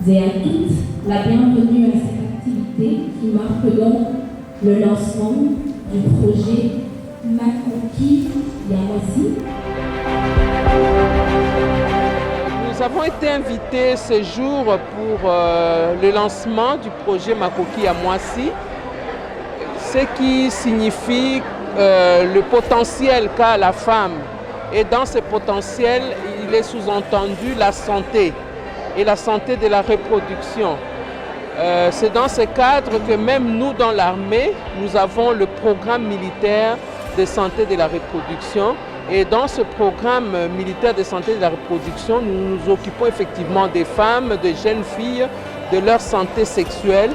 et à toutes la bienvenue à cette activité qui marque donc le lancement du projet Makoki Yamwasi. Nous avons été invités ce jour pour le lancement du projet Makoki Yamwasi, ce qui signifie le potentiel qu'a la femme. Et dans ce potentiel, il est sous-entendu la santé et la santé de la reproduction. C'est dans ce cadre que même nous, dans l'armée, nous avons le programme militaire de santé de la reproduction. Et dans ce programme militaire de santé de la reproduction, nous nous occupons effectivement des femmes, des jeunes filles, de leur santé sexuelle.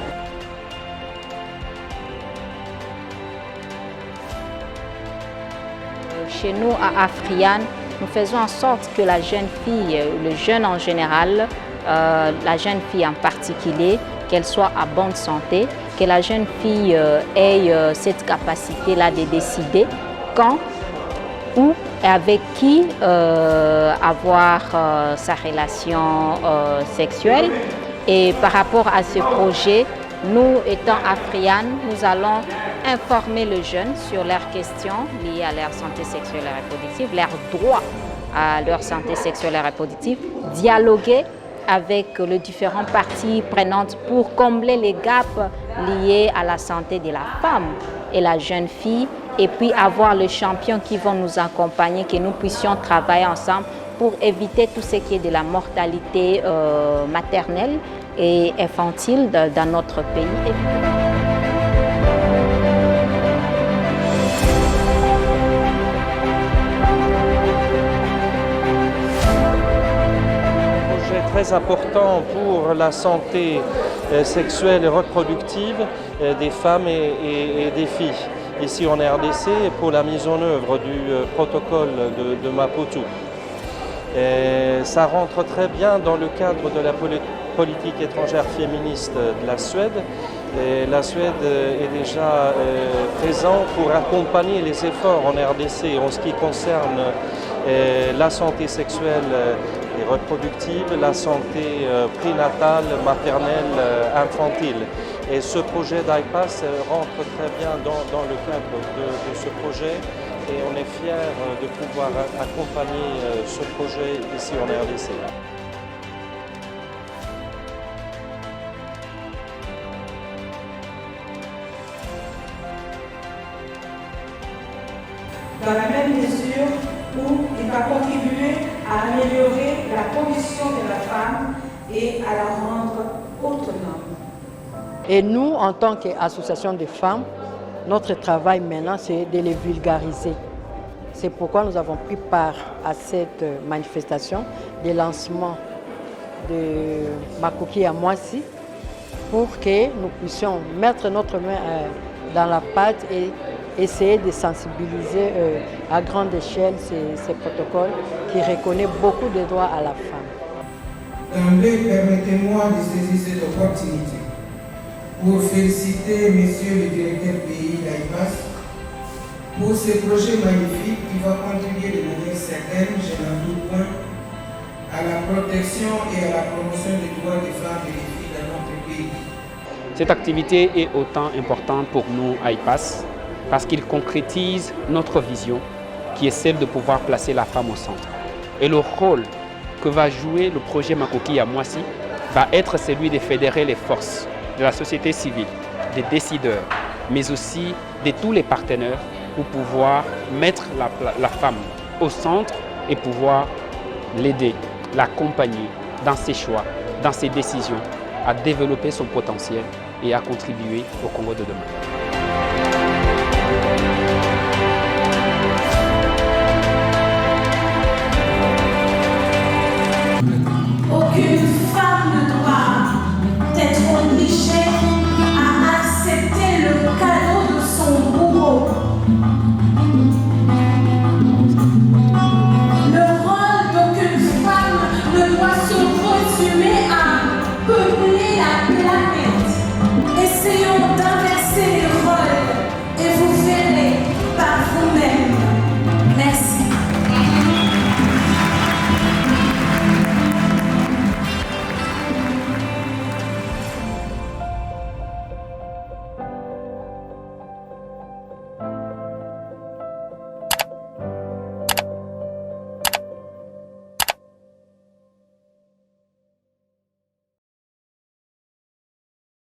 Chez nous, à Afriane, nous faisons en sorte que la jeune fille, le jeune en général, la jeune fille en particulier, qu'elle soit à bonne santé, que la jeune fille ait cette capacité-là de décider quand, où et avec qui avoir sa relation sexuelle. Et par rapport à ce projet, nous, étant Afriane, nous allons informer les jeunes sur leurs questions liées à leur santé sexuelle et reproductive, leurs droits à leur santé sexuelle et reproductive, dialoguer avec les différentes parties prenantes pour combler les gaps liés à la santé de la femme et la jeune fille, et puis avoir les champions qui vont nous accompagner, que nous puissions travailler ensemble pour éviter tout ce qui est de la mortalité maternelle et infantile dans notre pays. Très important pour la santé sexuelle et reproductive des femmes et des filles ici en RDC pour la mise en œuvre du protocole de Maputo. Ça rentre très bien dans le cadre de la politique étrangère féministe de la Suède. Et la Suède est déjà présente pour accompagner les efforts en RDC en ce qui concerne la santé sexuelle et reproductive, la santé prénatale, maternelle, infantile. Et ce projet d'IPAS rentre très bien dans le cadre de ce projet et on est fiers de pouvoir accompagner ce projet ici en RDC. Dans la même mesure où il va contribuer à améliorer la condition de la femme et à la rendre autonome. Et nous, en tant qu'association de femmes, notre travail maintenant, c'est de les vulgariser. C'est pourquoi nous avons pris part à cette manifestation de lancement de Makoki Yamwasi pour que nous puissions mettre notre main dans la pâte et essayer de sensibiliser à grande échelle ces protocoles qui reconnaissent beaucoup de droits à la femme. D'emblée, permettez-moi de saisir cette opportunité pour féliciter Monsieur le directeur pays d'IPAS pour ce projet magnifique qui va contribuer de manière certaine, je n'en doute point, à la protection et à la promotion des droits des femmes et des filles dans notre pays. Cette activité est autant importante pour nous, IPAS, parce qu'il concrétise notre vision qui est celle de pouvoir placer la femme au centre. Et le rôle que va jouer le projet Makoki Yamwasi va être celui de fédérer les forces de la société civile, des décideurs, mais aussi de tous les partenaires pour pouvoir mettre la femme au centre et pouvoir l'aider, l'accompagner dans ses choix, dans ses décisions, à développer son potentiel et à contribuer au Congo de demain.